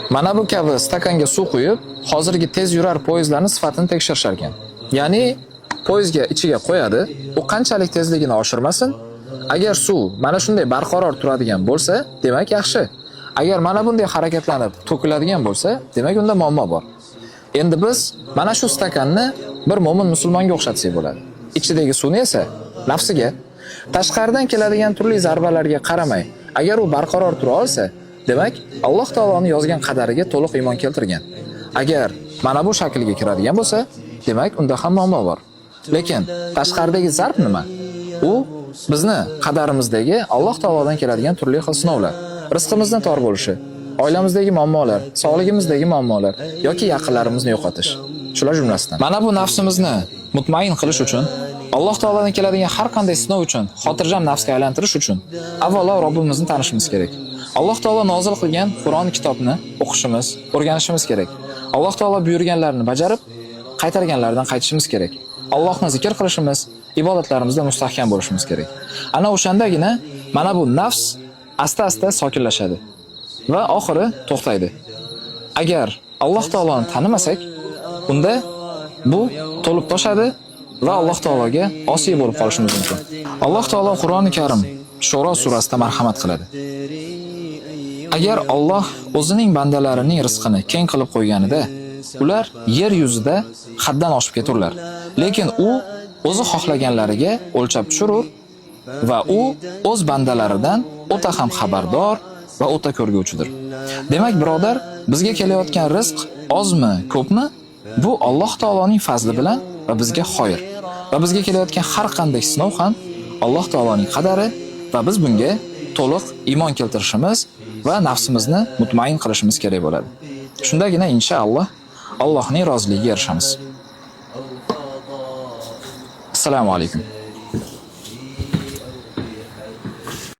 Mana bu kabi stakanga suv quyib, hozirgi tez yurar poyezdlarning sifatini tekshirishar ekan. Ya'ni poyezdga ichiga qo'yadi, u qanchalik tezligini oshirmasin. Agar suv mana shunday barqaror turadigan bo'lsa, demak yaxshi. Agar mana bunday harakatlanib to'kiladigan bo'lsa, demak unda muammo bor. Endi biz mana shu stakanni bir mo'min musulmonga o'xshatsak bo'ladi. Ichidagi suvni esa nafsiga, tashqaridan keladigan turli zarbalarga qaramay, agar u barqaror tura olsa, demak Alloh taoloning yozgan qadariga to'liq iymon keltirgan. Agar mana bu shaklga kiradigan bo'lsa, demak unda ham muammo bor. Lekin tashqaridagi zarb nima? U bizni qadarimizdagi Alloh taolodan keladigan turli xil sinovlar, rizqimizning tor bo'lishi, oilamizdagi muammolar, sog'ligimizdagi muammolar yoki yaqinlarimizni yo'qotish. Shular jumlasidan. Mana bu nafsimizni mutmain qilish uchun, Alloh taolodan keladigan har qanday sinov uchun xotirjam nafsga aylantirish uchun avvalo Robbimizni tanishimiz kerak. Alloh taolo nozil qilgan Qur'on kitobni o'qishimiz, o'rganishimiz kerak. Alloh taolo buyurganlarini bajarib, qaytarganlardan qaytishimiz kerak. Allohni zikr qilishimiz, ibodatlarimizda mustahkam bo'lishimiz kerak. Ana o'shandagina mana bu nafs asta-asta sokinlashadi va oxiri to'xtaydi. Agar Alloh taoloni tanimasak, unda bu to'lib toshadi va Alloh taologa osiy bo'lib qolishimiz mumkin. Alloh taolo Qur'oni Karim Shura surasida marhamat qiladi. Agar Alloh o'zining bandalarining rizqini keng qilib qo'yganida, ular yer yuzida haddan oshib keturlar. Lekin u o'zi xohlaganlariga o'lchab tushirur va u o'z bandalaridan o'ta ham xabardor va o'ta ko'rguvchidir. Demak, birodar, bizga kelayotgan rizq ozmi, ko'pmi? Bu Alloh taoloning fazli bilan va bizga xoir. Va bizga kelayotgan har qanday sinov ham Alloh taoloning qadari va biz bunga to'liq iymon keltirishimiz va nafsimizni mutmain qilishimiz kerak bo'ladi. Shundagina inshaalloh Allohning roziligiga erishamiz. Assalomu alaykum.